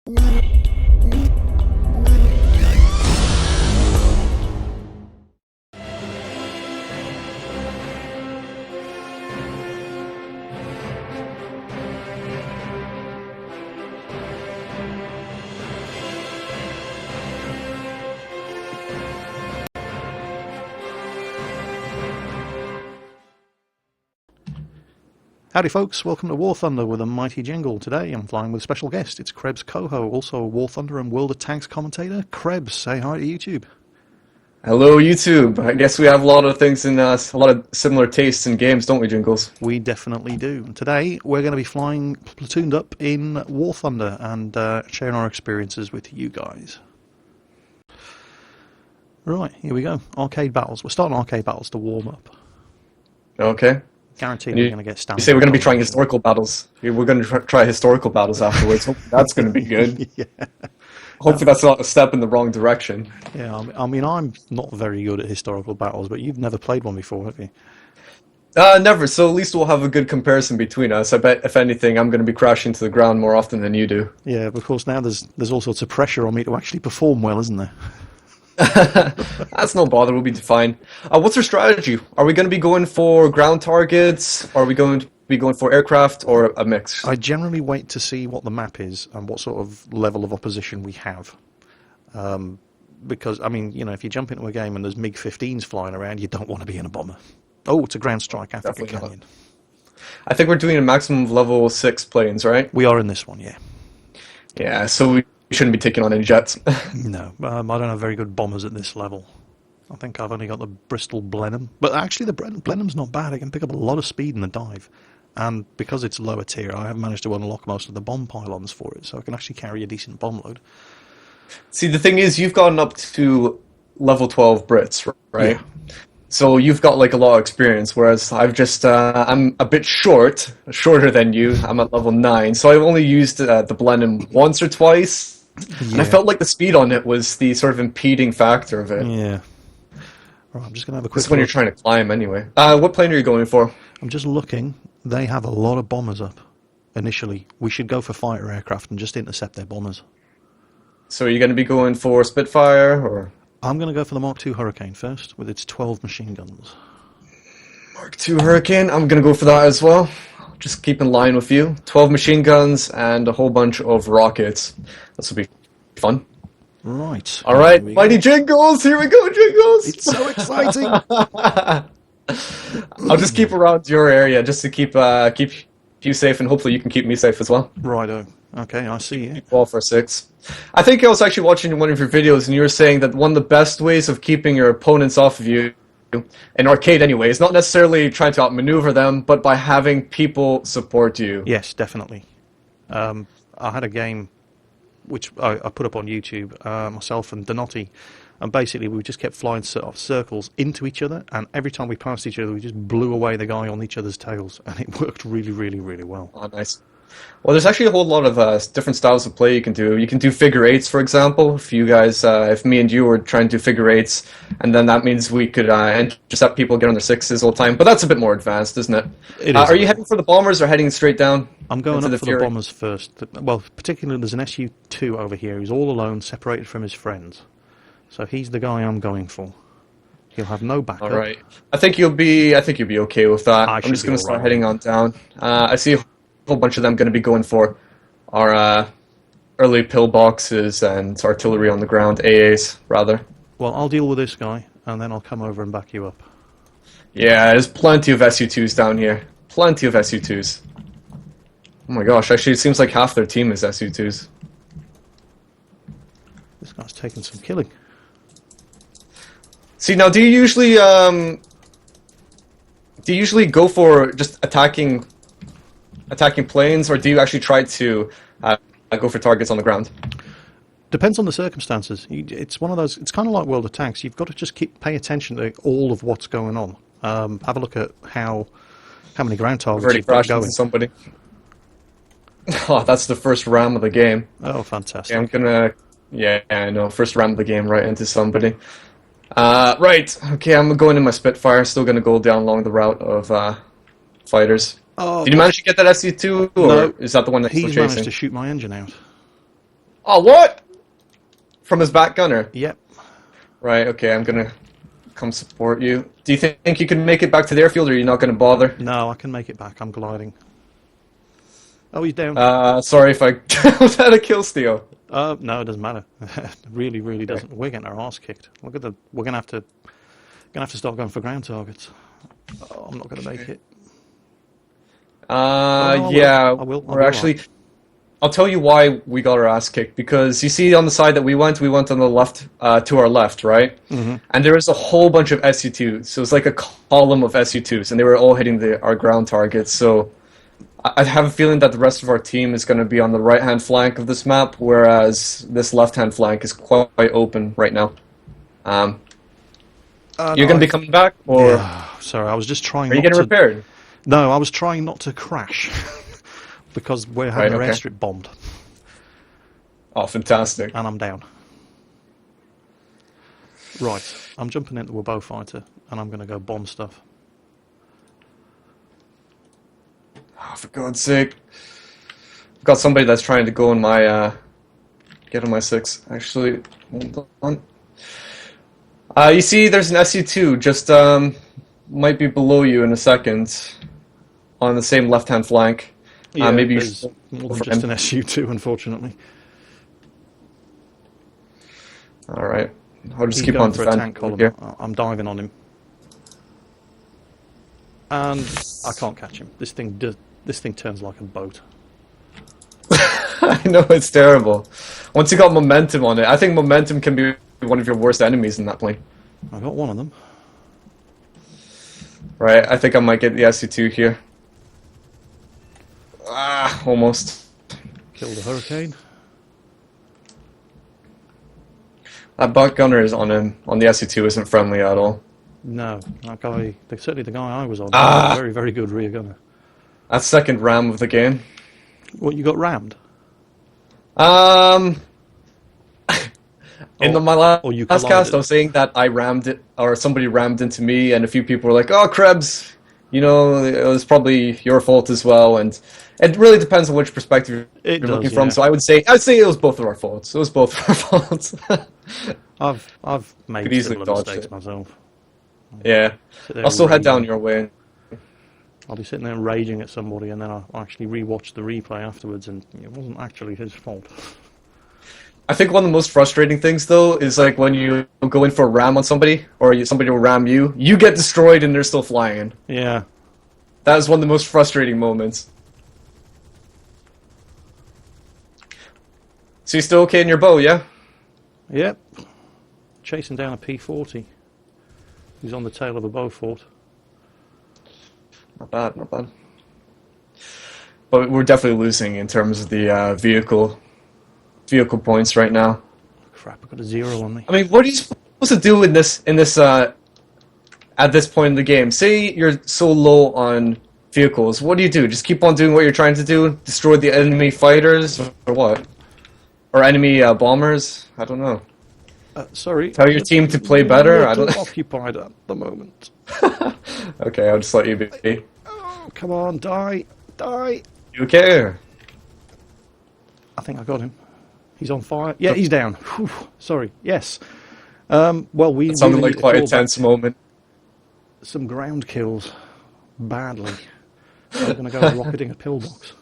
Howdy folks, welcome to War Thunder with a mighty jingle. Today I'm flying with a special guest. It's KrebsCOHO, also a War Thunder and World of Tanks commentator. Krebs, say hi to YouTube. Hello YouTube. I guess we have a lot of things in us, a lot of similar tastes in games, don't we, Jingles? We definitely do. Today we're going to be flying platooned up in War Thunder and sharing our experiences with you guys. Right, here we go. Arcade battles. We're starting arcade battles to warm up. Okay. Guaranteed we're going to get standard. You say we're going to be trying historical battles. We're going to try historical battles afterwards. Hopefully that's going to be good. Yeah. Hopefully that's not a step in the wrong direction. Yeah, I mean, I'm not very good at historical battles, but you've never played one before, have you? Never, so at least we'll have a good comparison between us. I bet, if anything, I'm going to be crashing to the ground more often than you do. Yeah, but of course now there's all sorts of pressure on me to actually perform well, isn't there? That's no bother, we'll be fine. What's our strategy? Are we going to be going for ground targets? Or are we going to be going for aircraft, or a mix? I generally wait to see what the map is and what sort of level of opposition we have. Because, I mean, you know, if you jump into a game and there's MiG-15s flying around, you don't want to be in a bomber. Oh, it's a ground strike, Africa Canyon. I think we're doing a maximum of level 6 planes, right? We are in this one, yeah. Yeah, so we shouldn't be taking on any jets. No, I don't have very good bombers at this level. I think I've only got the Bristol Blenheim. But actually, the Blenheim's not bad. I can pick up a lot of speed in the dive. And because it's lower tier, I have managed to unlock most of the bomb pylons for it, so I can actually carry a decent bomb load. See, the thing is, you've gotten up to level 12 Brits, right? Yeah. So you've got like a lot of experience, whereas I've just, I'm a bit shorter than you. I'm at level 9, so I've only used the Blenheim once or twice. Yeah. And I felt like the speed on it was the sort of impeding factor of it. Yeah. Right, I'm just going to have a quick This is when you're trying to climb anyway. What plane are you going for? I'm just looking. They have a lot of bombers up initially. We should go for fighter aircraft and just intercept their bombers. So are you going to be going for Spitfire, or...? I'm going to go for the Mark II Hurricane first, with its 12 machine guns. Mark II Hurricane, I'm going to go for that as well. Just keep in line with you. 12 machine guns and a whole bunch of rockets. This will be fun. Right. All right, mighty Jingles! Here we go, Jingles! It's so exciting! I'll just keep around your area just to keep you safe, and hopefully you can keep me safe as well. Righto. Okay, I see you. 12 for 6. I think I was actually watching one of your videos, and you were saying that one of the best ways of keeping your opponents off of you, in arcade anyway, is not necessarily trying to outmaneuver them, but by having people support you. Yes, definitely. I had a game which I put up on YouTube, myself and Donotti, and basically we just kept flying circles into each other, and every time we passed each other we just blew away the guy on each other's tails, and it worked really, really, really well. Oh, nice. Well, there's actually a whole lot of different styles of play you can do. You can do figure eights, for example. If you guys, if me and you were trying to do figure eights, and then that means we could intercept people, get on their 6s all the time. But that's a bit more advanced, isn't it? It is. Are you heading for the bombers or heading straight down? I'm going up for the bombers first. Well, particularly there's an SU-2 over here who's all alone, separated from his friends. So he's the guy I'm going for. He'll have no backup. All right. I think you'll be okay with that. I'm just going to start heading on down. I see a whole bunch of them going to be going for our early pillboxes and artillery on the ground, AAs, rather. Well, I'll deal with this guy, and then I'll come over and back you up. Yeah, there's plenty of SU-2s down here. Plenty of SU-2s. Oh my gosh, actually it seems like half their team is SU-2s. This guy's taking some killing. See, now do you usually go for just attacking planes, or do you actually try to go for targets on the ground? Depends on the circumstances. It's one of those. It's kind of like World of Tanks. You've got to just pay attention to all of what's going on. Have a look at how many ground targets you've got going. Somebody. Oh, that's the first ram of the game. Oh, fantastic! Yeah, I'm gonna. Yeah, I know. First ram of the game, right into somebody. Right. Okay, I'm going in my Spitfire. Still gonna go down along the route of fighters. Oh, did you manage to get that SU-2, or no, is that the one that's still chasing? He's managed to shoot my engine out. Oh, what? From his back gunner. Yep. Right, okay, I'm gonna come support you. Do you think you can make it back to the airfield, or are you not gonna bother? No, I can make it back. I'm gliding. Oh, he's down. Sorry if I... Was that a kill steal? No, it doesn't matter. Really, really doesn't. We're getting our arse kicked. Look at the. We're gonna have to start going for ground targets. Oh, I'm not gonna make it. Oh, no, Yeah, I will. we're actually... I'll tell you why we got our ass kicked, because you see on the side that we went on the left, to our left, right? Mm-hmm. And there was a whole bunch of SU-2s, so it's like a column of SU-2s, and they were all hitting our ground targets, so I have a feeling that the rest of our team is going to be on the right-hand flank of this map, whereas this left-hand flank is quite open right now. You're going to be coming back, or... Yeah, sorry, I was just trying Are you not getting to... repaired? No, I was trying not to crash. Because we're having our airstrip bombed. Oh, fantastic. And I'm down. Right, I'm jumping into a bow fighter, and I'm going to go bomb stuff. Oh, for God's sake. I've got somebody that's trying to go in my, get on my 6. Actually, hold on. You see, there's an SU-2 just, might be below you in a second. On the same left-hand flank. Yeah, maybe you there's more than just an SU-2, unfortunately. Alright. I'll just He's keep going on for a defending tank column. here. I'm diving on him. And I can't catch him. This thing turns like a boat. I know, it's terrible. Once you got momentum on it, I think momentum can be one of your worst enemies in that plane. I got one of them. Right, I think I might get the SU-2 here. Ah, almost. Killed a hurricane. That butt gunner is on him. On the SU-2 isn't friendly at all. No, that guy, certainly the guy I was on, Ah! very, very good rear gunner. That's second ram of the game. What, you got rammed? In my last you cast, collided. I was saying that I rammed it, or somebody rammed into me, and a few people were like, "Oh, Krebs, you know, it was probably your fault as well." And it really depends on which perspective you're looking from. Yeah. So I'd say it was both of our faults. It was both of our faults. I've made Could easily similar dodge mistakes it. myself. Yeah, Sit there I'll still head down raging. your way. I'll be sitting there raging at somebody, and then I'll actually rewatch the replay afterwards, and it wasn't actually his fault. I think one of the most frustrating things, though, is like when you go in for a ram on somebody, or somebody will ram you, you get destroyed and they're still flying. Yeah. That is one of the most frustrating moments. So you still okay in your bow, yeah? Yep. Chasing down a P-40. He's on the tail of a bow fort. Not bad, not bad. But we're definitely losing in terms of the vehicle points right now. Crap, I've got a 0 on me. I mean, what are you supposed to do in this at this point in the game? Say you're so low on vehicles. What do? Just keep on doing what you're trying to do? Destroy the enemy fighters, or what? Or enemy bombers? I don't know. Sorry. Tell your team to play better? I I'm don't. occupied at the moment. Okay, I'll just let you be. Oh, come on, die. Die. You okay? I think I got him. He's on fire. Yeah, he's down. Whew. Sorry. Yes. Well, we It sounded really like need to quite a call back tense moment. some ground kills badly. So we're going to go rocketing a pillbox.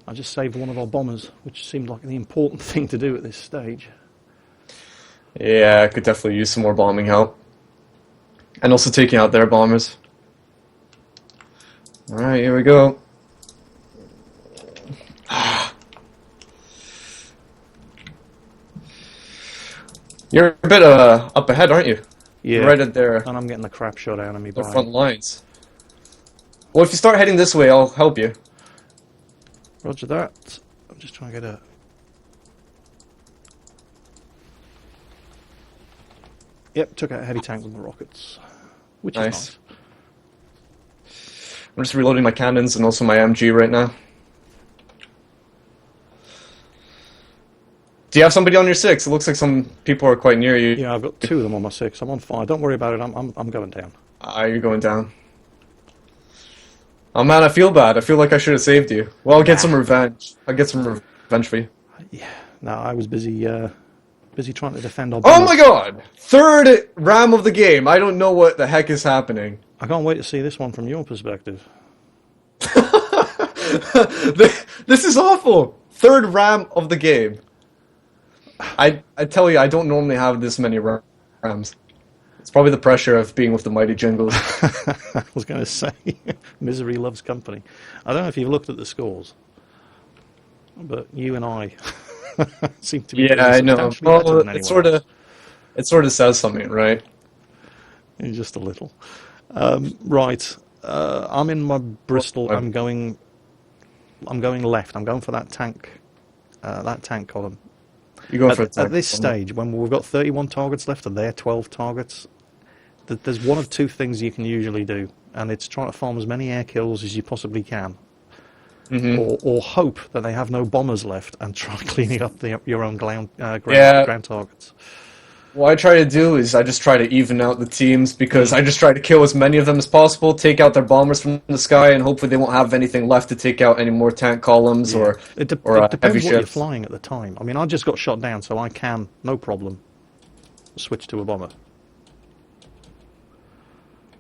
I just saved one of our bombers, which seemed like the important thing to do at this stage. Yeah, I could definitely use some more bombing help. And also taking out their bombers. Alright, here we go. You're a bit up ahead, aren't you? Yeah. Right at their And I'm getting the crap shot out of me by... front lines. Well, if you start heading this way, I'll help you. Roger that. I'm just trying to get a... Yep, took out a heavy tank with the rockets. Which is nice. I'm just reloading my cannons and also my MG right now. Do you have somebody on your 6? It looks like some people are quite near you. Yeah, I've got 2 of them on my 6. I'm on fire. Don't worry about it. I'm going down. You're going down. Oh man, I feel bad. I feel like I should have saved you. Well, I'll get some revenge. I'll get some revenge for you. Yeah. No, I was busy busy trying to defend our Oh bombers. my god! Third RAM of the game. I don't know what the heck is happening. I can't wait to see this one from your perspective. This is awful. Third RAM of the game. I tell you, I don't normally have this many RAMs. It's probably the pressure of being with the mighty Jingles. I was going to say, misery loves company. I don't know if you've looked at the scores, but you and I seem to be Yeah, doing I know. substantially better Well, than anyone else. it sort of says something, right? Just a little. Right, I'm in my Bristol. I'm going left. I'm going for that tank column. You go for it. At this stage, when we've got 31 targets left and they're 12 targets, there's one of two things you can usually do, and it's try to farm as many air kills as you possibly can, or hope that they have no bombers left and try cleaning up your own ground targets. What I try to do is I just try to even out the teams because I just try to kill as many of them as possible, take out their bombers from the sky, and hopefully they won't have anything left to take out any more tank columns or it depends heavy what you're ships. flying at the time. I mean, I just got shot down, so I can, no problem, switch to a bomber,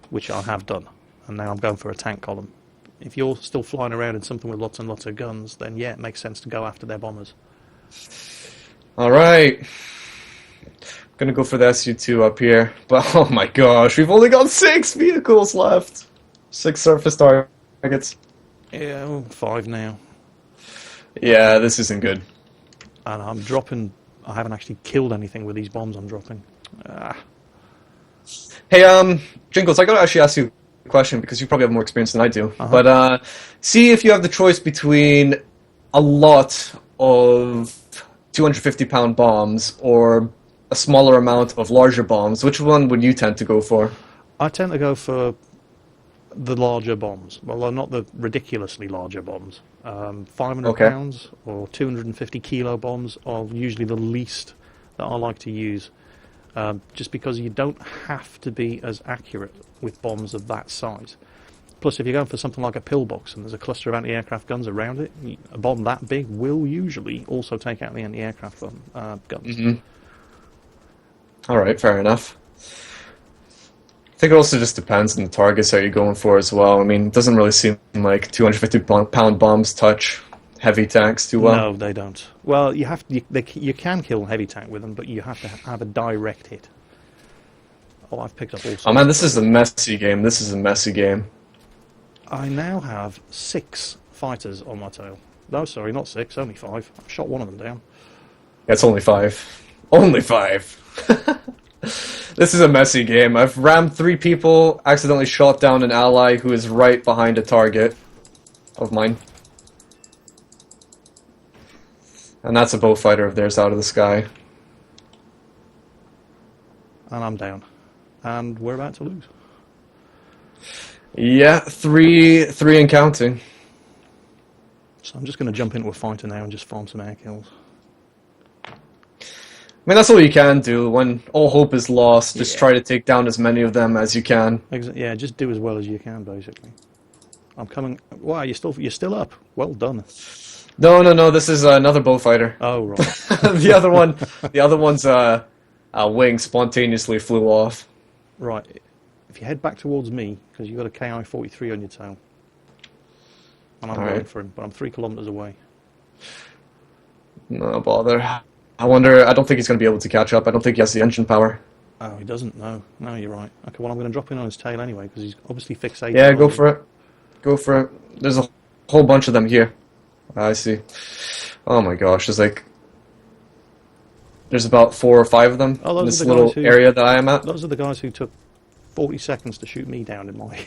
which I have done, and now I'm going for a tank column. If you're still flying around in something with lots and lots of guns, then yeah, it makes sense to go after their bombers. All right. Gonna go for the SU-2 up here, but oh my gosh, we've only got 6 vehicles left. 6 surface targets. Yeah, well, 5 now. Yeah, this isn't good. And I'm dropping. I haven't actually killed anything with these bombs I'm dropping. Hey, Jingles, I gotta actually ask you a question because you probably have more experience than I do. But see if you have the choice between a lot of 250-pound bombs or a smaller amount of larger bombs. Which one would you tend to go for? I tend to go for the larger bombs. Well, not the ridiculously larger bombs. 500 pounds or 250 kilo bombs are usually the least that I like to use. Just because you don't have to be as accurate with bombs of that size. Plus, if you're going for something like a pillbox and there's a cluster of anti-aircraft guns around it, a bomb that big will usually also take out the anti-aircraft guns. All right, fair enough. I think it also just depends on the targets that you're going for as well. I mean, it doesn't really seem like 250-pound bombs touch heavy tanks too well. No, they don't. Well, you can kill heavy tank with them, but you have to have a direct hit. Oh, I've picked up all sorts. Oh man, this is a messy game. This is a messy game. I now have 6 fighters on my tail. No, sorry, not 6, only 5. I shot one of them down. Yeah, it's only 5. Only 5. This is a messy game. I've rammed 3 people, accidentally shot down an ally who is right behind a target of mine. And that's a bow fighter of theirs out of the sky. And I'm down. And we're about to lose. Yeah, 3 and counting. So I'm just going to jump into a fighter now and just farm some air kills. I mean, that's all you can do. When all hope is lost, just try to take down as many of them as you can. Yeah, just do as well as you can, basically. I'm coming. Wow, you're still up. Well done. No. This is another bow fighter. Oh right. the other one's wing spontaneously flew off. Right. If you head back towards me, because you've got a KI-43 on your tail, and I'm going for him, but I'm 3 kilometers away. No bother. I don't think he's going to be able to catch up. I don't think he has the engine power. Oh, he doesn't? No, you're right. Okay, well, I'm going to drop in on his tail anyway, because he's obviously fixated. Yeah, go for it. Go for it. There's a whole bunch of them here. I see. Oh my gosh, there's about 4 or 5 of them in this little area that I am at. Those are the guys who took 40 seconds to shoot me down in my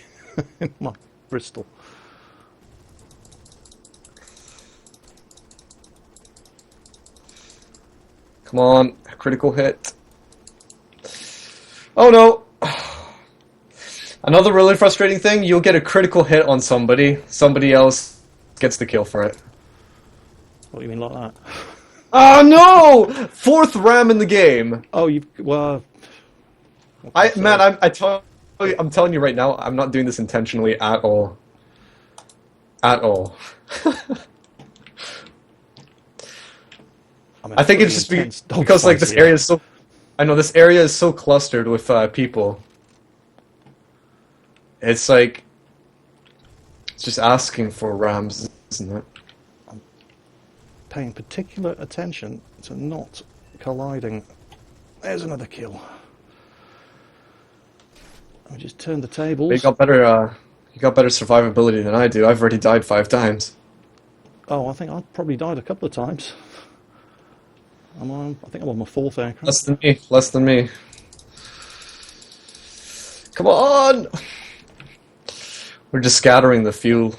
in my Bristol. Come on, critical hit. Oh no! Another really frustrating thing, you'll get a critical hit on somebody somebody else gets the kill for it. What do you mean like that? Oh no! 4th RAM in the game! Oh, I'm telling you right now, I'm not doing this intentionally at all. At all. mean, I think it's pretty just intense because like dogfights this here. area is so. I know this area is so clustered with people. It's like it's just asking for rams, isn't it? Paying particular attention to not colliding. There's another kill. I just turned the tables. You got better survivability than I do. I've already died 5 times. Oh, I think I've probably died a couple of times. I think I'm on my 4th aircraft. Less than me. Less than me. Come on! We're just scattering the few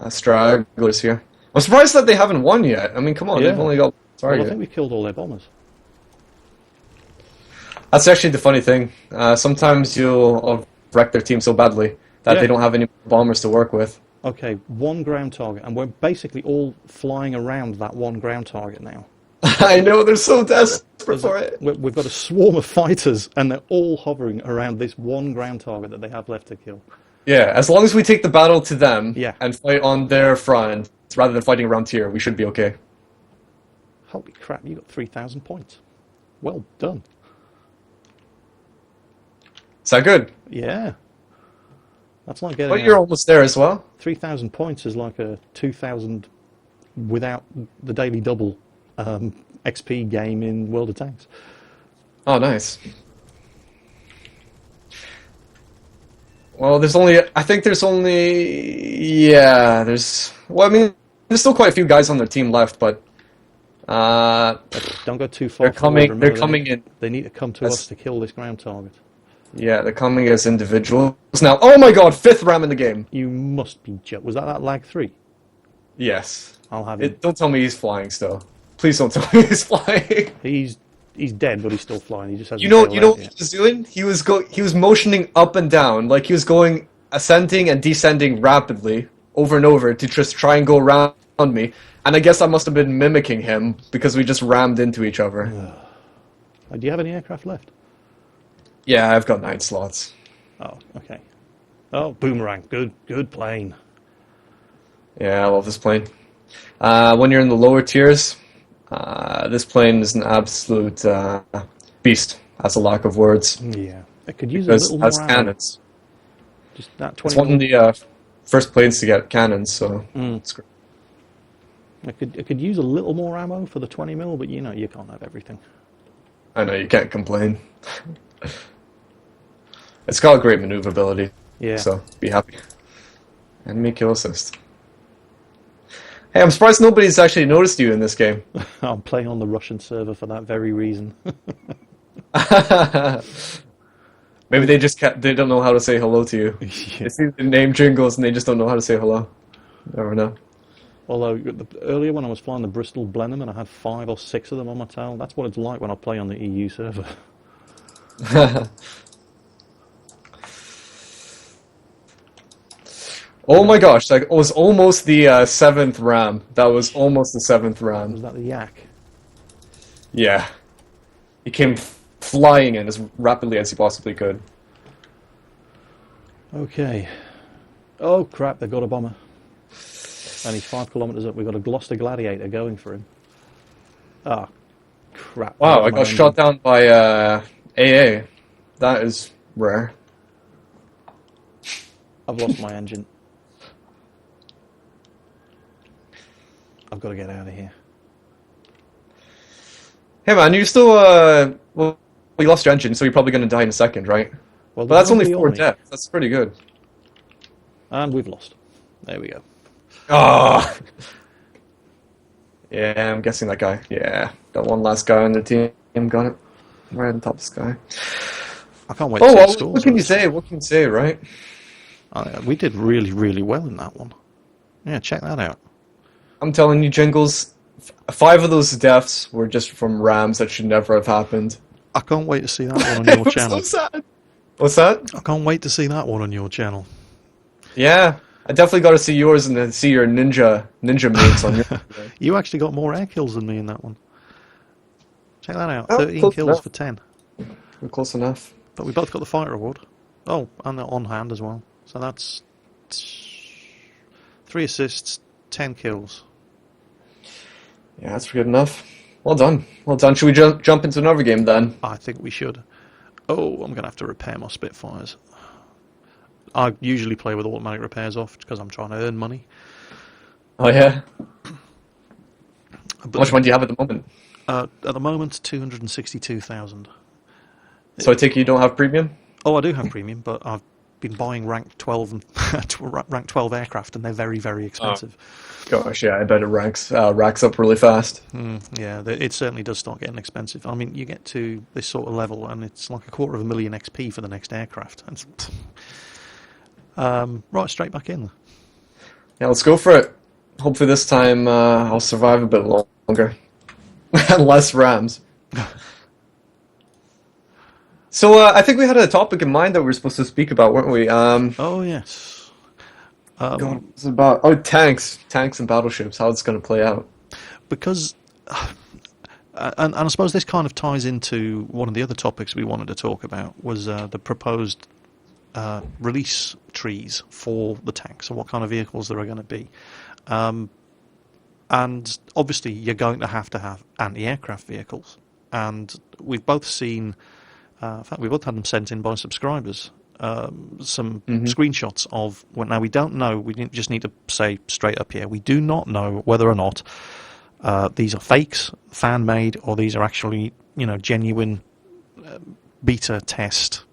stragglers here. I'm surprised that they haven't won yet. I mean, come on, Yeah. they've only got Well, I target. think we killed all their bombers. That's actually the funny thing. Sometimes you'll wreck their team so badly that Yeah. they don't have any bombers to work with. Okay, 1 ground target, and we're basically all flying around that 1 ground target now. I know, they're so desperate for it. We've got a swarm of fighters, and they're all hovering around this 1 ground target that they have left to kill. Yeah, as long as we take the battle to them Yeah. and fight on their front, rather than fighting around here, we should be okay. Holy crap, you got 3,000 points. Well done. Is that good? Yeah. That's like getting But you're almost there as well. 3,000 points is like a 2,000 without the daily double XP game in World of Tanks. Oh, nice. Well, I think there's only, yeah, well, I mean, there's still quite a few guys on their team left, but, Don't go too far they're forward. Remember, they're coming in, They need to come to us to kill this ground target. yeah, they're coming as individuals now. Oh my god, 5th RAM in the game. You must be Was that lag 3? Yes. I'll have him. Don't tell me he's flying still. Please don't tell me he's flying. He's dead, but he's still flying. He just hasn't. You know what yet. he was doing? He was motioning up and down, like he was going ascending and descending rapidly over and over to just try and go around me. And I guess I must have been mimicking him because we just rammed into each other. Do you have any aircraft left? Yeah, I've got 9 slots. Oh, okay. Oh, boomerang. Good plane. Yeah, I love this plane. When you're in the lower tiers, this plane is an absolute beast. That's a lack of words. Yeah. It could use Because a it little has more ammo. cannons. Just that It's 20 one of the first planes to get cannons, so it's great. It could use a little more ammo for the 20 mil, but you know you can't have everything. I know, you can't complain. It's got great maneuverability, Yeah. so be happy. Enemy kill assist. Hey, I'm surprised nobody's actually noticed you in this game. I'm playing on the Russian server for that very reason. Maybe they don't know how to say hello to you. They see the name Jingles and they just don't know how to say hello. Never know. Although earlier when I was flying the Bristol Blenheim and I had 5 or 6 of them on my tail, that's what it's like when I play on the EU server. Oh my gosh, that was almost the 7th RAM. That was almost the 7th Was RAM. that the Yak? Yeah. He came flying in as rapidly as he possibly could. Okay. Oh crap, they've got a bomber. And he's 5 kilometres up. We've got a Gloucester Gladiator going for him. Ah, crap. Wow, I My got engine. shot down by AA. That is rare. I've lost my engine. I've got to get out of here. Hey man, you still well, you lost your engine, so you're probably going to die in a second, right? Well, But that's there's only nobody 4 on me. deaths. That's pretty good. And we've lost. There we go. Ah. Yeah, I'm guessing that guy. Yeah, that one last guy on the team got it right on top of the sky. I can't wait to Oh see the well, scores. what can of you this. say? What can you say, right? We did really, really well in that one. Yeah, check that out. I'm telling you, Jingles, 5 of those deaths were just from rams that should never have happened. I can't wait to see that one on It your was channel. so sad. What's that? I can't wait to see that one on your channel. Yeah, I definitely got to see yours and then see your ninja moves on your. You actually got more air kills than me in that one. Check that out. Oh, 13 close kills enough. for 10. We're close enough. But we both got the fighter award. Oh, and the on hand as well. So that's 3 assists, 10 kills. Yeah, that's good enough. Well done. Well done. Should we jump into another game then? I think we should. Oh, I'm going to have to repair my Spitfires. I usually play with automatic repairs off because I'm trying to earn money. Oh yeah. But How much money do you have at the moment? at the moment, 262,000. So I take it you don't have premium? Oh, I do have premium, but I've been buying rank 12 and rank 12 aircraft, and they're very, very expensive. Gosh, yeah, I bet it racks up really fast. Yeah, it certainly does start getting expensive. I mean, you get to this sort of level, and it's like 250,000 XP for the next aircraft. Right, straight back in. Yeah, let's go for it. Hopefully this time I'll survive a bit longer. And less Rams. So I think we had a topic in mind that we were supposed to speak about, weren't we? Oh, yes. God, it's about tanks and battleships. How it's going to play out? Because, and I suppose this kind of ties into one of the other topics we wanted to talk about was the proposed release trees for the tanks and what kind of vehicles there are going to be. And obviously, you're going to have anti-aircraft vehicles, and we've both seen. In fact, we both had them sent in by subscribers. Some screenshots of. Well, now we don't know. We just need to say straight up here. We do not know whether or not these are fakes, fan made, or these are actually genuine beta test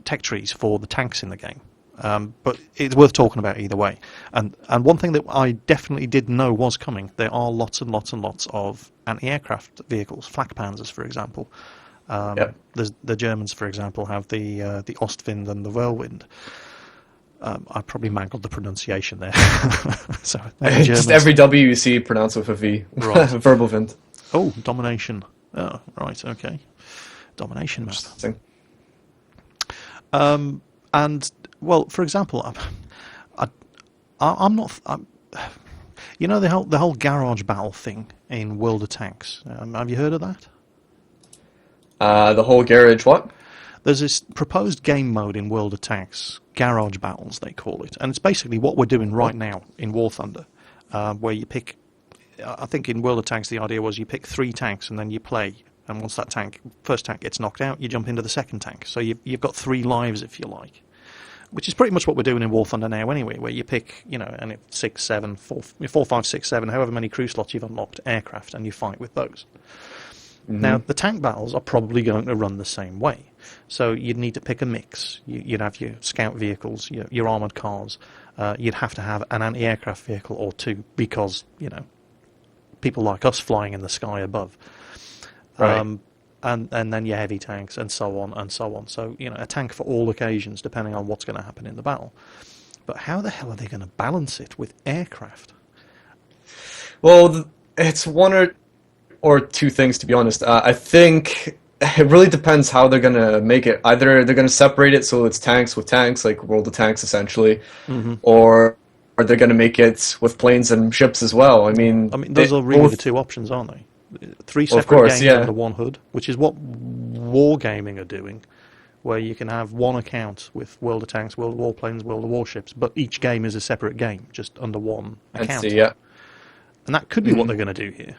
tech trees for the tanks in the game. But it's worth talking about either way. And one thing that I definitely did know was coming. There are lots and lots and lots of anti-aircraft vehicles, flak panzers, for example. Yep. The Germans, for example, have the Ostwind and the Whirlwind. I probably mangled the pronunciation there. So Just every W you see pronounced with a V. Right. Verbal Wind. Oh, domination. Oh, right, okay. Domination map. Interesting. And well, for example, I'm not. The whole garage battle thing in World of Tanks. Have you heard of that? The whole garage, what? There's this proposed game mode in World of Tanks, garage battles they call it, and it's basically what we're doing right now in War Thunder, where you pick. I think in World of Tanks the idea was you pick 3 tanks and then you play, and once that first tank gets knocked out, you jump into the second tank. So you've got 3 lives if you like, which is pretty much what we're doing in War Thunder now anyway, where you pick, and it's 6, 7, 4, 5, 6, 7, however many crew slots you've unlocked aircraft, and you fight with those. Now, the tank battles are probably going to run the same way. So you'd need to pick a mix. You'd have your scout vehicles, your armoured cars. You'd have to have an anti-aircraft vehicle or 2 because, people like us flying in the sky above. Right. And then your heavy tanks and so on and so on. So, a tank for all occasions depending on what's going to happen in the battle. But how the hell are they going to balance it with aircraft? Well, it's one or 2 things, to be honest. I think it really depends how they're going to make it. Either they're going to separate it so it's tanks with tanks, like World of Tanks, essentially, or they're going to make it with planes and ships as well. I mean, those are really the 2 options, aren't they? 3 separate games under one hood, which is what Wargaming are doing, where you can have one account with World of Tanks, World of Warplanes, World of Warships, but each game is a separate game, just under one account. Yeah. And that could be what they're going to do here.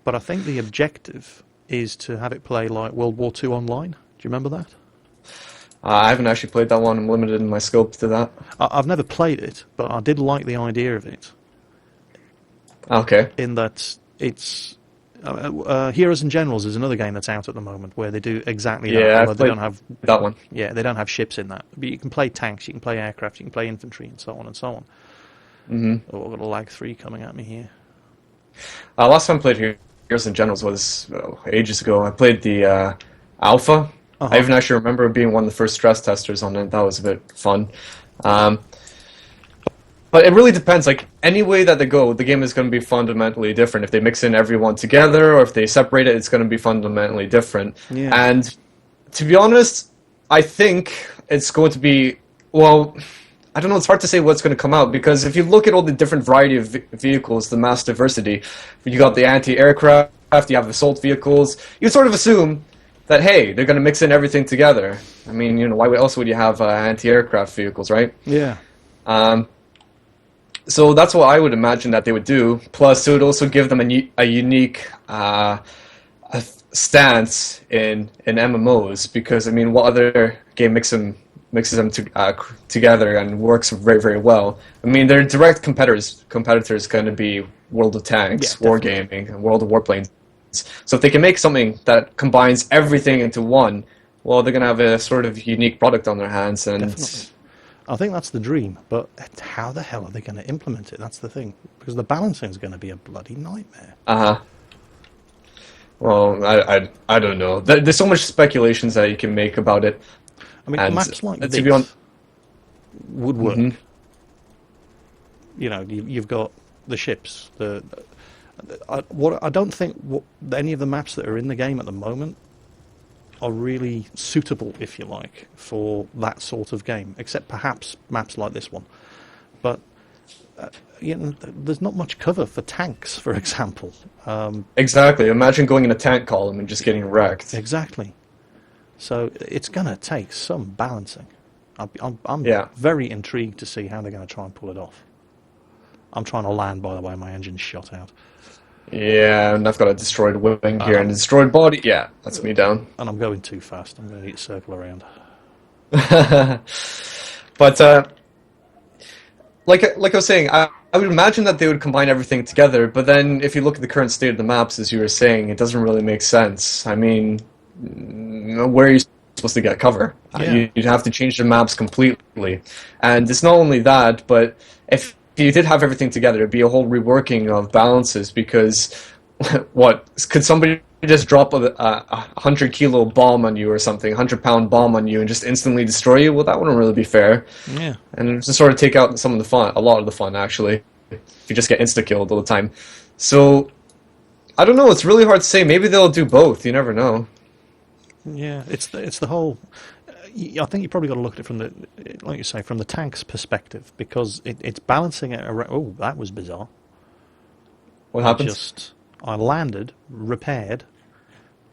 But I think the objective is to have it play like World War II Online. Do you remember that? I haven't actually played that one. I'm limited in my scope to that. I've never played it, but I did like the idea of it. Okay. In that it's... Heroes and Generals is another game that's out at the moment where they do exactly that. Yeah, Although they don't have that one. Yeah, they don't have ships in that. But you can play tanks, you can play aircraft, you can play infantry, and so on and so on. Oh, I've got a lag 3 coming at me here. Last time I played Heroes and Generals was ages ago. I played the Alpha. I even actually remember being one of the first stress testers on it. That was a bit fun. But it really depends. Like, any way that they go, the game is going to be fundamentally different. If they mix in everyone together, or if they separate it, it's going to be fundamentally different. Yeah. And to be honest, I think it's going to be, well, I don't know, it's hard to say what's going to come out, because if you look at all the different variety of vehicles, the mass diversity, you got the anti-aircraft, you have assault vehicles, you sort of assume that, hey, they're going to mix in everything together. I mean, why else would you have anti-aircraft vehicles, right? Yeah. So that's what I would imagine that they would do. Plus, it would also give them a unique stance in MMOs, because I mean, what other game mixes them together and works very, very well? I mean, their direct competitors going to be World of Tanks, Yeah, Wargaming, and World of Warplanes. So if they can make something that combines everything into one, well, they're going to have a sort of unique product on their hands. And Definitely. I think that's the dream, but how the hell are they going to implement it? That's the thing, because the balancing is going to be a bloody nightmare. Well, I don't know. There's so much speculations that you can make about it. I mean, And maps like to this be honest, would work. You know, you've got the ships. I don't think any of the maps that are in the game at the moment are really suitable, if you like, for that sort of game, except perhaps maps like this one. But you know, there's not much cover for tanks, for example. exactly. Imagine going in a tank column and just getting wrecked. Exactly. So it's going to take some balancing. I'm Yeah. very intrigued to see how they're going to try and pull it off. I'm trying to land, by the way. My engine's shot out. Yeah, and I've got a destroyed wing here and a destroyed body. Yeah, that's me down. And I'm going too fast. I'm going to need to circle around. But like I was saying, I would imagine that they would combine everything together. But then, if you look at the current state of the maps, as you were saying, it doesn't really make sense. I mean, where are you supposed to get cover? Yeah. You'd have to change the maps completely. And it's not only that, but if you did have everything together, it'd be a whole reworking of balances, because what could somebody just drop a 100-kilo bomb on you or something, 100-pound bomb on you, and just instantly destroy you? Well, that wouldn't really be fair. Yeah. And just sort of take out some of the fun, a lot of the fun, actually, if you just get insta-killed all the time. So, I don't know, it's really hard to say. Maybe they'll do both, you never know. Yeah, it's the whole. I think you probably got to look at it from the, like you say, from the tank's perspective, because it's balancing it around. Oh, that was bizarre. What happens? I landed, repaired,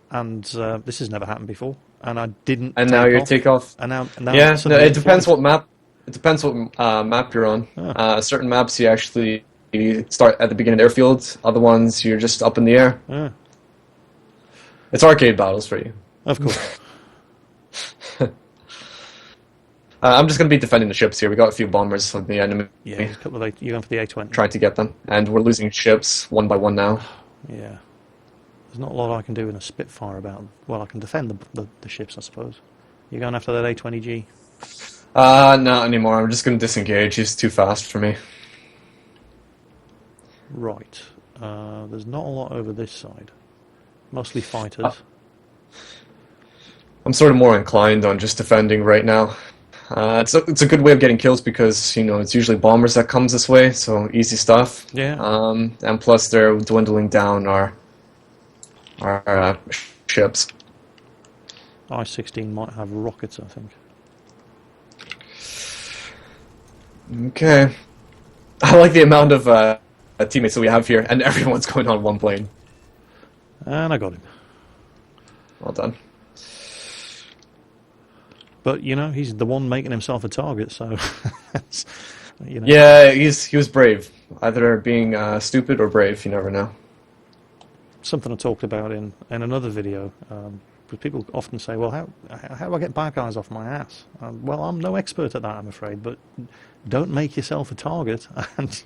and this has never happened before. And I didn't. And now you take off. And now Yeah, no, suddenly it depends flies. what map. It depends what map you're on. Oh. Certain maps you actually start at the beginning of the airfield. Other ones you're just up in the air. Yeah, It's arcade battles for you. of course. I'm just going to be defending the ships here. We got a few bombers from the enemy Yeah, there's a couple of you're going for the A20. trying to get them, and we're losing ships one by one now. Yeah, there's not a lot I can do in a Spitfire about. Well, I can defend the ships, I suppose. You're going after that A20G. Not anymore. I'm just going to disengage. He's too fast for me. Right. There's not a lot over this side. Mostly fighters. I'm sort of more inclined on just defending right now. It's a good way of getting kills, because it's usually bombers that comes this way, so easy stuff. Yeah. And plus they're dwindling down our ships. I-16 might have rockets, I think. Okay. I like the amount of teammates that we have here, and everyone's going on one plane. And I got him. Well done. But, he's the one making himself a target, so... Yeah, he was brave. Either being stupid or brave, you never know. Something I talked about in another video. Because people often say, well, how do I get bad guys off my ass? Well, I'm no expert at that, I'm afraid, but don't make yourself a target. And,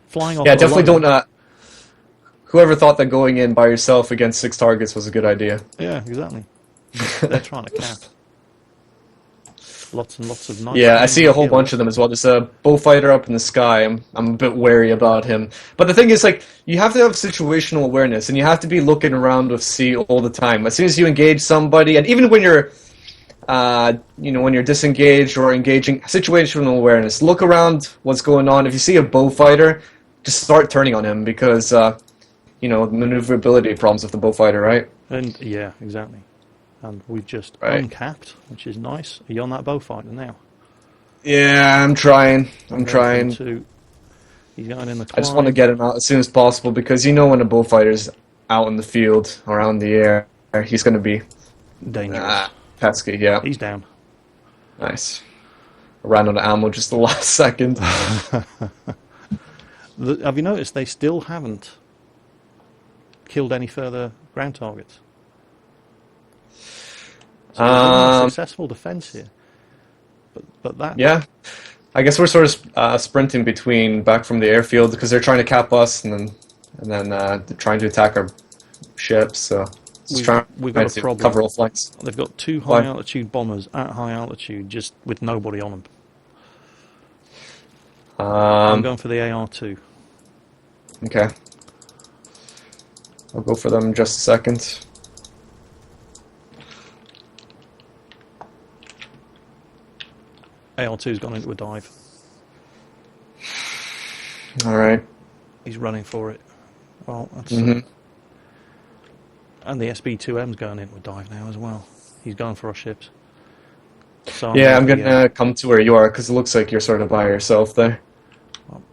flying off... Yeah, definitely don't... whoever thought that going in by yourself against 6 targets was a good idea? Yeah, exactly. They're trying to cap. Lots and lots of nice... Yeah, I see a whole bunch of them as well. There's a bullfighter up in the sky. I'm a bit wary about him. But the thing is, you have to have situational awareness, and you have to be looking around with C all the time. As soon as you engage somebody, and even when you're, when you're disengaged or engaging, situational awareness. Look around what's going on. If you see a bullfighter, just start turning on him, because, maneuverability problems with the bullfighter, right? And, yeah, exactly. And we've just Right. uncapped, which is nice. Are you on that bowfighter now? Yeah, I'm trying. I'm trying. He's going in the I just want to get him out as soon as possible, because when a bullfighter's out in the field or out in the air, he's going to be dangerous. pesky. Yeah, He's down. nice. ran out of ammo just the last second. Have you noticed they still haven't killed any further ground targets? So they're doing a successful defense here. But that... Yeah. I guess we're sort of sprinting between back from the airfield because they're trying to cap us and then they're trying to attack our ships. So we've got a problem. Cover all flanks. They've got 2 high altitude bombers at high altitude, just with nobody on them. I'm going for the AR2. Okay. I'll go for them in just a second. AR2's gone into a dive. All right. He's running for it. Well, that's... Mm-hmm. And the SB2M's going into a dive now as well. He's going for our ships. So I'm going to come to where you are because it looks like you're sort of by yourself there. Well,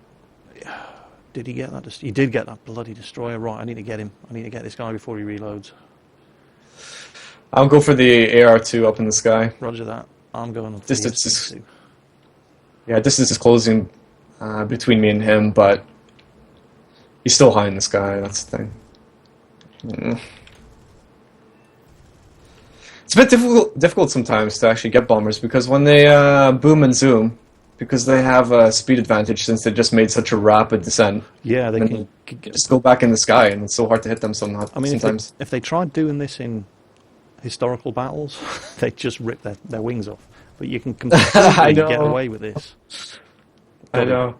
did he get that? He did get that bloody destroyer. Right, I need to get him. I need to get this guy before he reloads. I'll go for the AR2 up in the sky. Roger that. I'm going for distance the SB2. Yeah, distance is closing between me and him, but he's still high in the sky. That's the thing. It's a bit difficult sometimes to actually get bombers because when they boom and zoom, because they have a speed advantage since they just made such a rapid descent. Yeah, they can just go back in the sky, and it's so hard to hit them somehow. I mean, sometimes if they tried doing this in historical battles, they'd just rip their wings off. But you can completely get away with this. I know.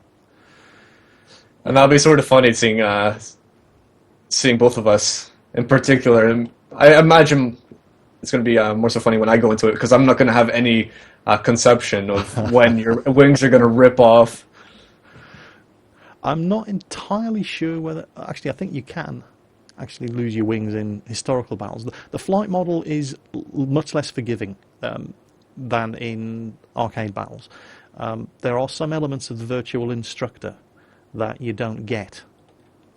And that'll be sort of funny seeing both of us in particular. And I imagine it's going to be more so funny when I go into it because I'm not going to have any conception of when your wings are going to rip off. I'm not entirely sure whether... Actually, I think you can actually lose your wings in historical battles. The flight model is much less forgiving than in arcade battles. There are some elements of the virtual instructor that you don't get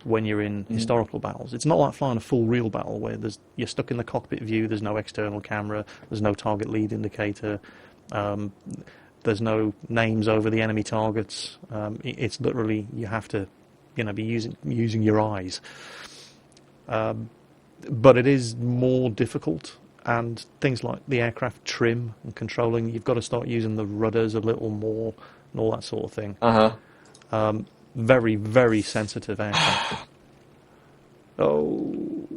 when you're in historical battles. It's not like flying a full real battle where you're stuck in the cockpit view, there's no external camera, there's no target lead indicator, there's no names over the enemy targets. It's literally, you have to be using your eyes. But it is more difficult, and things like the aircraft trim and controlling, you've got to start using the rudders a little more and all that sort of thing. Very, very sensitive aircraft. Oh,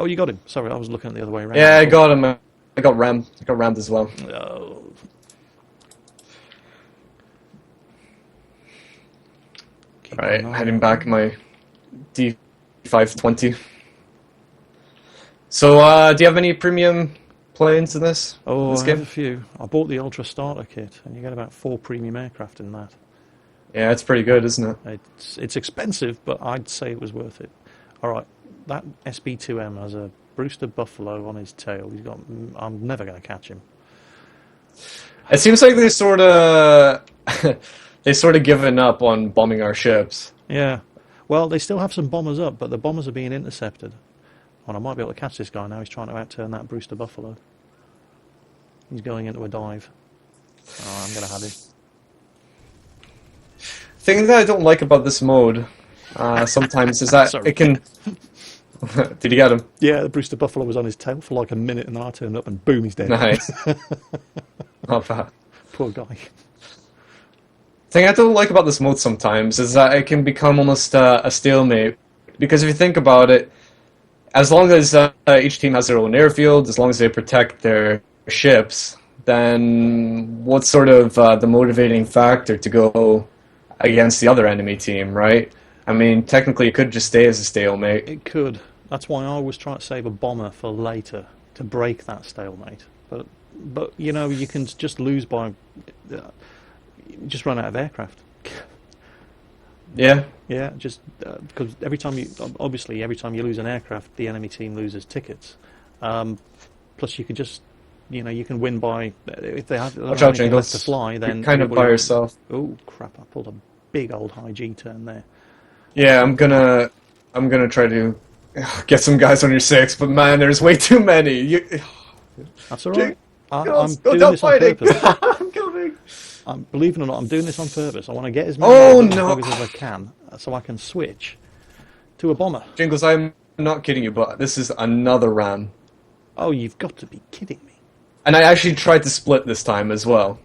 you got him. Sorry, I was looking at the other way around. Yeah, I got him. I got rammed. I got rammed as well. Oh. Alright, heading back my D520. So, do you have any premium play-ins in this? Oh, this I have a few. I bought the Ultra Starter Kit, and you get about 4 premium aircraft in that. Yeah, it's pretty good, isn't it? It's expensive, but I'd say it was worth it. Alright, that SB2M has a Brewster Buffalo on his tail. I'm never going to catch him. It seems like they sort of given up on bombing our ships. Yeah. Well, they still have some bombers up, but the bombers are being intercepted. And I might be able to catch this guy now. He's trying to outturn that Brewster Buffalo. He's going into a dive. Oh, I'm going to have him. The thing that I don't like about this mode sometimes is that it can... Did you get him? Yeah, the Brewster Buffalo was on his tail for like a minute, and then I turned up and boom, he's dead. Nice. Not bad. Poor guy. The thing I don't like about this mode sometimes is that it can become almost a stalemate. Because if you think about it, as long as each team has their own airfield, as long as they protect their ships, then what's sort of the motivating factor to go against the other enemy team, right? I mean, technically it could just stay as a stalemate. It could. That's why I always try to save a bomber for later, to break that stalemate. But you know, you can just lose by... just run out of aircraft. Yeah. Yeah, just because every time you lose an aircraft, the enemy team loses tickets. Plus, you could just, you can win by if they have anything left to fly. Then you're kind of by yourself. Oh crap! I pulled a big old high G turn there. Yeah, I'm gonna try to get some guys on your 6, but man, there's way too many. That's all right. I'm go doing down this on fighting. purpose. I'm coming. believe it or not, I'm doing this on purpose. I want to get as many buggers as I can, so I can switch to a bomber. Jingles, I'm not kidding you, but this is another RAM. Oh, you've got to be kidding me. And I actually tried to split this time as well.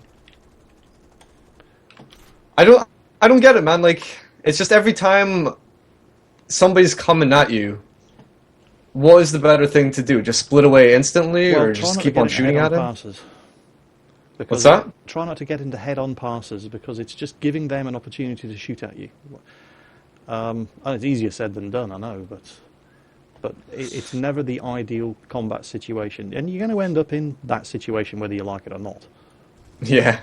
I don't get it, man. Like, it's just every time somebody's coming at you, what is the better thing to do? Just split away instantly, or just keep on shooting at him? What's that? Try not to get into head-on passes, because it's just giving them an opportunity to shoot at you. And it's easier said than done, I know, but it's never the ideal combat situation, and you're going to end up in that situation whether you like it or not. Yeah.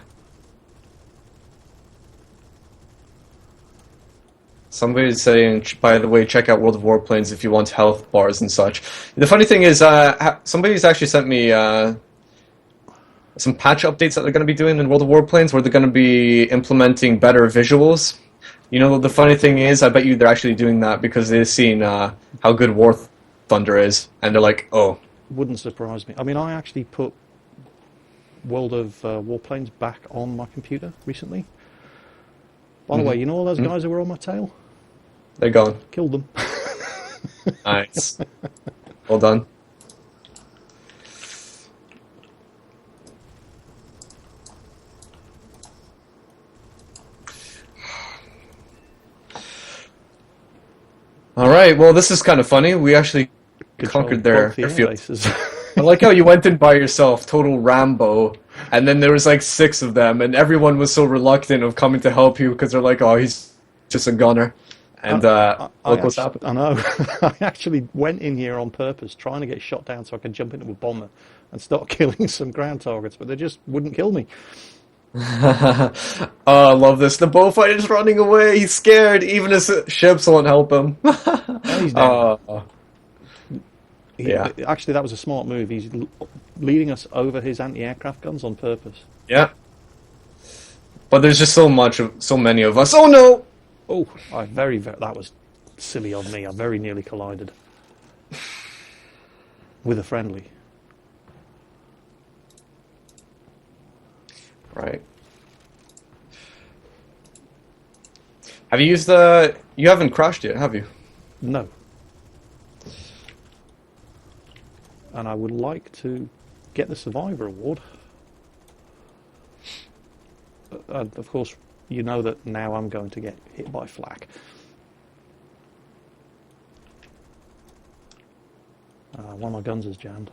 Somebody's saying, by the way, check out World of Warplanes if you want health bars and such. The funny thing is, somebody's actually sent me some patch updates that they're going to be doing in World of Warplanes, where they're going to be implementing better visuals. You know, the funny thing is, I bet you they're actually doing that because they've seen how good War Thunder is, and they're like, oh. Wouldn't surprise me. I mean, I actually put World of Warplanes back on my computer recently. By the way, you know all those guys who were on my tail? They're gone. Killed them. Nice. Well done. Alright, well this is kind of funny. We actually conquered their airfield. I like how you went in by yourself, total Rambo, and then there was like 6 of them, and everyone was so reluctant of coming to help you because they're like, oh, he's just a gunner. And look what's happened. I know. I actually went in here on purpose, trying to get shot down so I could jump into a bomber and start killing some ground targets, but they just wouldn't kill me. Oh, I love this. The bullfighter's running away. He's scared. Even his ships won't help him. He's down. Yeah. Actually, that was a smart move. He's leading us over his anti-aircraft guns on purpose. Yeah. But there's just so many of us. Oh no! Oh, that was silly of me. I very nearly collided with a friendly. Right. Have you used the... You haven't crashed yet, have you? No. And I would like to get the Survivor Award. Of course, you know that now I'm going to get hit by flak. One of my guns is jammed.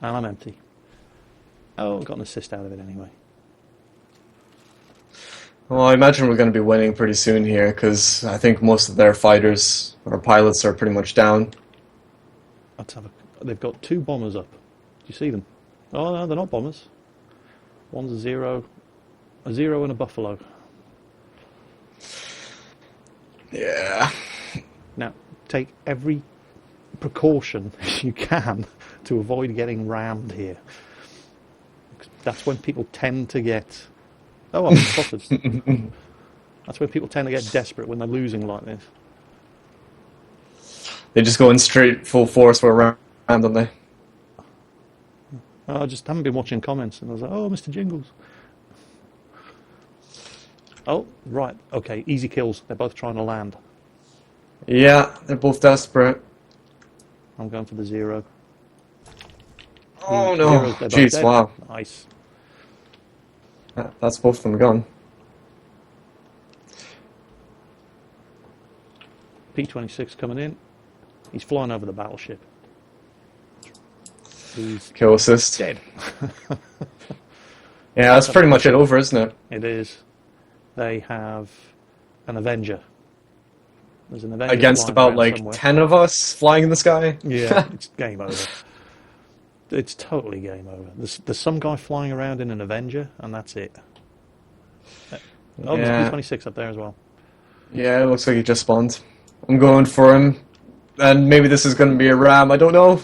And I'm empty. Oh, I got an assist out of it anyway. Well, I imagine we're going to be winning pretty soon here, because I think most of their fighters or pilots are pretty much down. Let's have a... They've got 2 bombers up. Do you see them? Oh no, they're not bombers. One's a zero and a buffalo. Yeah. Now, take every precaution you can to avoid getting rammed here. That's when people tend to get... Oh, I've been spotted. That's when people tend to get desperate, when they're losing like this. They just go in straight full force for a round, don't they? I just haven't been watching comments, and I was like, oh, Mr. Jingles. Oh, right, okay, easy kills. They're both trying to land. Yeah, they're both desperate. I'm going for the 0. Oh no, jeez, wow. Nice. That's both of them gone. P-26 coming in. He's flying over the battleship. He's kill assist. Dead. Yeah, that's pretty much it over, isn't it? It is. They have an Avenger. There's an Avenger against about like somewhere. 10 of us flying in the sky. Yeah, it's game over. It's totally game over. There's some guy flying around in an Avenger, and that's it. Oh, yeah. there's P-26 up there as well. Yeah, it looks like he just spawned. I'm going for him. And maybe this is going to be a ram, I don't know.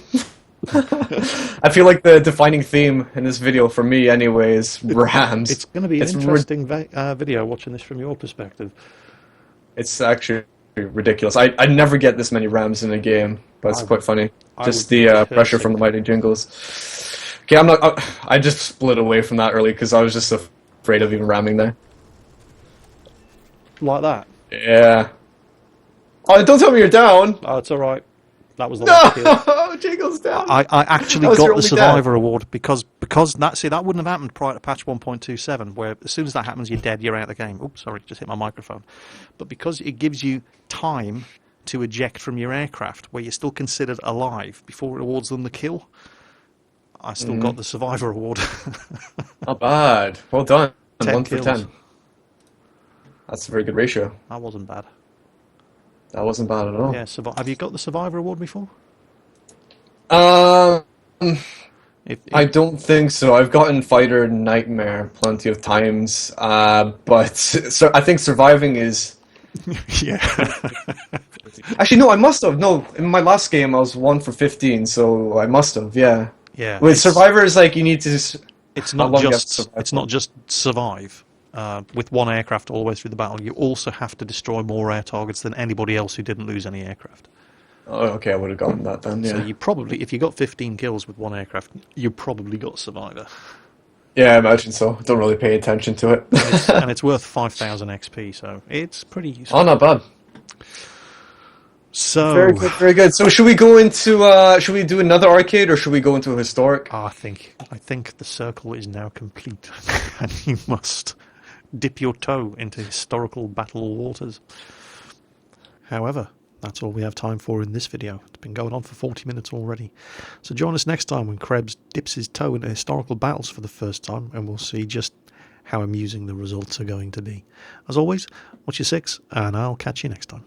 I feel like the defining theme in this video for me anyway is rams. It's going to be an interesting video watching this from your perspective. It's actually ridiculous. I never get this many rams in a game, but it's quite funny. Just the pressure from the mighty Jingles. Okay, I just split away from that early because I was just so afraid of even ramming there. Like that. Yeah. Oh, don't tell me you're down. Oh, it's all right. That was the last kill. No, Jingles down. I actually That was your got the only survivor death. award because that wouldn't have happened prior to patch 1.27, where as soon as that happens, you're dead, you're out of the game. Oops, sorry, just hit my microphone. But because it gives you time to eject from your aircraft, where you're still considered alive before it awards them the kill, I still got the survivor award. Not bad. Well done. 10 1 for kills. 10. That's a very good ratio. That wasn't bad. That wasn't bad at all. Yeah, have you got the survivor award before? Um, If, I don't think so. I've gotten Fighter Nightmare plenty of times, but so I think surviving is. yeah. Actually, no, I must have. No, in my last game, I was 1 for 15, so I must have. Yeah. Yeah. With Survivor, is like you need to. It's how not long you have to just survive it's for. not just survive with one aircraft all the way through the battle. You also have to destroy more air targets than anybody else who didn't lose any aircraft. Oh, okay, I would have gotten that then. So Yeah. you probably, if you got 15 kills with one aircraft, you probably got survivor, Yeah, I imagine so. Don't really pay attention to it. and it's worth 5,000 XP, so it's pretty useful. Oh, not bad. So Very good, very good. So should we go into should we do another arcade or should we go into a historic? I think the circle is now complete, and you must dip your toe into historical battle waters. However, that's all we have time for in this video. It's been going on for 40 minutes already. So join us next time when Krebs dips his toe into historical battles for the first time, and we'll see just how amusing the results are going to be. As always, watch your six, and I'll catch you next time.